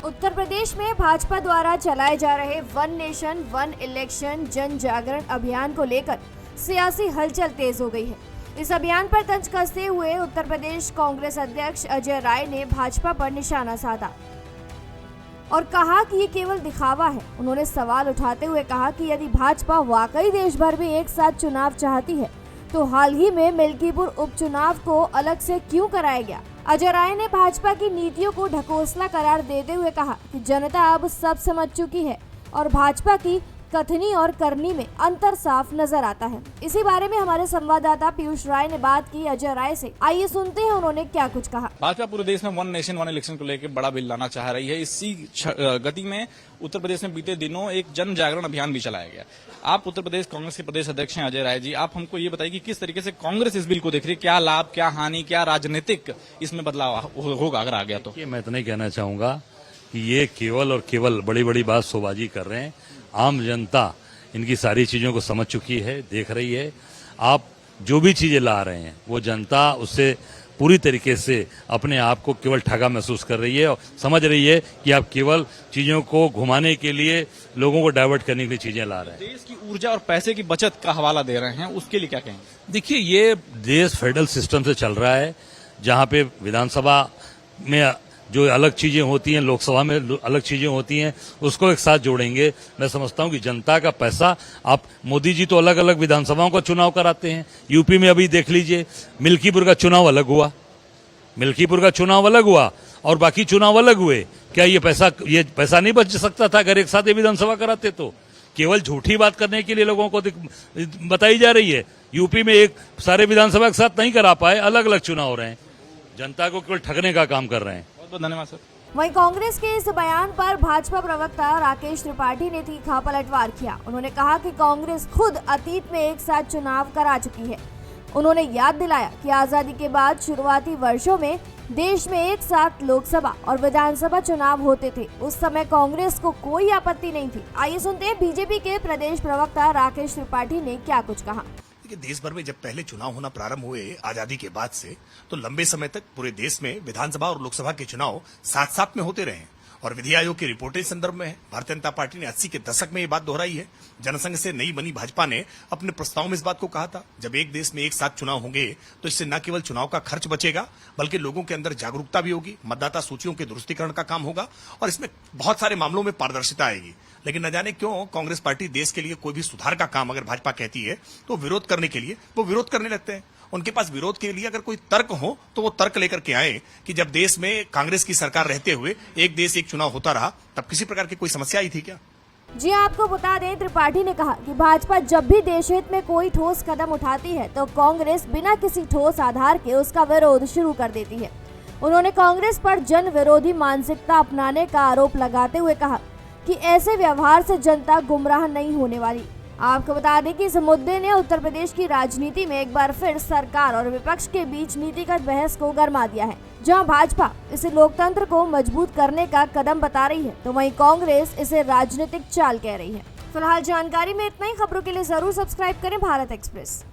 उत्तर प्रदेश में भाजपा द्वारा चलाए जा रहे वन नेशन वन इलेक्शन जन जागरण अभियान को लेकर सियासी हलचल तेज हो गई है। इस अभियान पर तंज कसते हुए उत्तर प्रदेश कांग्रेस अध्यक्ष अजय राय ने भाजपा पर निशाना साधा और कहा कि ये केवल दिखावा है। उन्होंने सवाल उठाते हुए कहा कि यदि भाजपा वाकई देश भर में एक साथ चुनाव चाहती है तो हाल ही में मिल्कीपुर उपचुनाव को अलग से क्यों कराया गया। अजय राय ने भाजपा की नीतियों को ढकोसला करार देते हुए कहा कि जनता अब सब समझ चुकी है और भाजपा की कथनी और करनी में अंतर साफ नजर आता है। इसी बारे में हमारे संवाददाता पीयूष राय ने बात की अजय राय से। आइए सुनते हैं उन्होंने क्या कुछ कहा। भाजपा पूरे देश में वन नेशन वन इलेक्शन को लेकर बड़ा बिल लाना चाह रही है। इसी गति में उत्तर प्रदेश में बीते दिनों एक जन जागरण अभियान भी चलाया गया। आप उत्तर प्रदेश कांग्रेस के प्रदेश अध्यक्ष हैं अजय राय जी, आप हमको ये बताइए कि किस तरीके से कांग्रेस इस बिल को देख रही है, क्या लाभ, क्या हानि, क्या राजनीतिक इसमें बदलाव होगा अगर आ गया तो? मैं इतना ही कहना चाहूंगा कि ये केवल और केवल बड़ी बड़ी बात शोबाजी कर रहे हैं। आम जनता इनकी सारी चीजों को समझ चुकी है, देख रही है। आप जो भी चीजें ला रहे हैं वो जनता उससे पूरी तरीके से अपने आप को केवल ठगा महसूस कर रही है और समझ रही है कि आप केवल चीजों को घुमाने के लिए, लोगों को डाइवर्ट करने के लिए चीजें ला रहे हैं। देश की ऊर्जा और पैसे की बचत का हवाला दे रहे हैं, उसके लिए क्या कहेंगे? देखिए, ये देश फेडरल सिस्टम से चल रहा है, जहां पे विधानसभा में जो अलग चीजें होती हैं, लोकसभा में अलग चीजें होती हैं, उसको एक साथ जोड़ेंगे। मैं समझता हूं कि जनता का पैसा, आप मोदी जी तो अलग अलग विधानसभाओं का चुनाव कराते हैं। यूपी में अभी देख लीजिए, मिल्कीपुर का चुनाव अलग हुआ, मिल्कीपुर का चुनाव अलग हुआ और बाकी चुनाव अलग हुए। क्या ये पैसा नहीं बच सकता था अगर एक साथ ये विधानसभा कराते? तो केवल झूठी बात करने के लिए लोगों को बताई जा रही है। यूपी में एक सारे विधानसभा के साथ नहीं करा पाए, अलग अलग चुनाव हो रहे हैं। जनता को केवल ठगने का काम कर रहे हैं। बहुत धन्यवाद सर। वहीं कांग्रेस के इस बयान पर भाजपा प्रवक्ता राकेश त्रिपाठी ने तीखा पलटवार किया। उन्होंने कहा कि कांग्रेस खुद अतीत में एक साथ चुनाव करा चुकी है। उन्होंने याद दिलाया कि आजादी के बाद शुरुआती वर्षों में देश में एक साथ लोकसभा और विधानसभा चुनाव होते थे। उस समय कांग्रेस को कोई आपत्ति नहीं थी। आइए सुनते हैं बीजेपी के प्रदेश प्रवक्ता राकेश त्रिपाठी ने क्या कुछ कहा। देश भर में जब पहले चुनाव होना प्रारंभ हुए आजादी के बाद से, तो लंबे समय तक पूरे देश में विधानसभा और लोकसभा के चुनाव साथ साथ में होते रहे और विधि आयोग की रिपोर्ट इस संदर्भ में है। भारतीय जनता पार्टी ने 80 के दशक में ये बात दोहराई है। जनसंघ से नई बनी भाजपा ने अपने प्रस्ताव में इस बात को कहा था, जब एक देश में एक साथ चुनाव होंगे तो इससे न केवल चुनाव का खर्च बचेगा बल्कि लोगों के अंदर जागरूकता भी होगी, मतदाता सूचियों के दुरुस्तीकरण का काम होगा और इसमें बहुत सारे मामलों में पारदर्शिता आएगी। लेकिन न जाने क्यों कांग्रेस पार्टी देश के लिए कोई भी सुधार का काम अगर भाजपा कहती है तो विरोध करने के लिए वो विरोध करने लगते हैं। उनके पास विरोध के लिए अगर कोई तर्क हो तो वो तर्क लेकर के आए कि जब देश में कांग्रेस की सरकार रहते हुए एक देश एक चुनाव होता रहा तब किसी प्रकार की कोई समस्या आई थी क्या? जी आपको बता दें, त्रिपाठी ने कहा कि भाजपा जब भी देश हित में कोई ठोस कदम उठाती है तो कांग्रेस बिना किसी ठोस आधार के उसका विरोध शुरू कर देती है। उन्होंने कांग्रेस पर जन विरोधी मानसिकता अपनाने का आरोप लगाते हुए कहा कि ऐसे व्यवहार से जनता गुमराह नहीं होने वाली। आपको बता दें कि इस मुद्दे ने उत्तर प्रदेश की राजनीति में एक बार फिर सरकार और विपक्ष के बीच नीतिगत बहस को गरमा दिया है। जहां भाजपा इसे लोकतंत्र को मजबूत करने का कदम बता रही है तो वहीं कांग्रेस इसे राजनीतिक चाल कह रही है। फिलहाल जानकारी में इतना ही। खबरों के लिए जरूर सब्सक्राइब करें भारत एक्सप्रेस।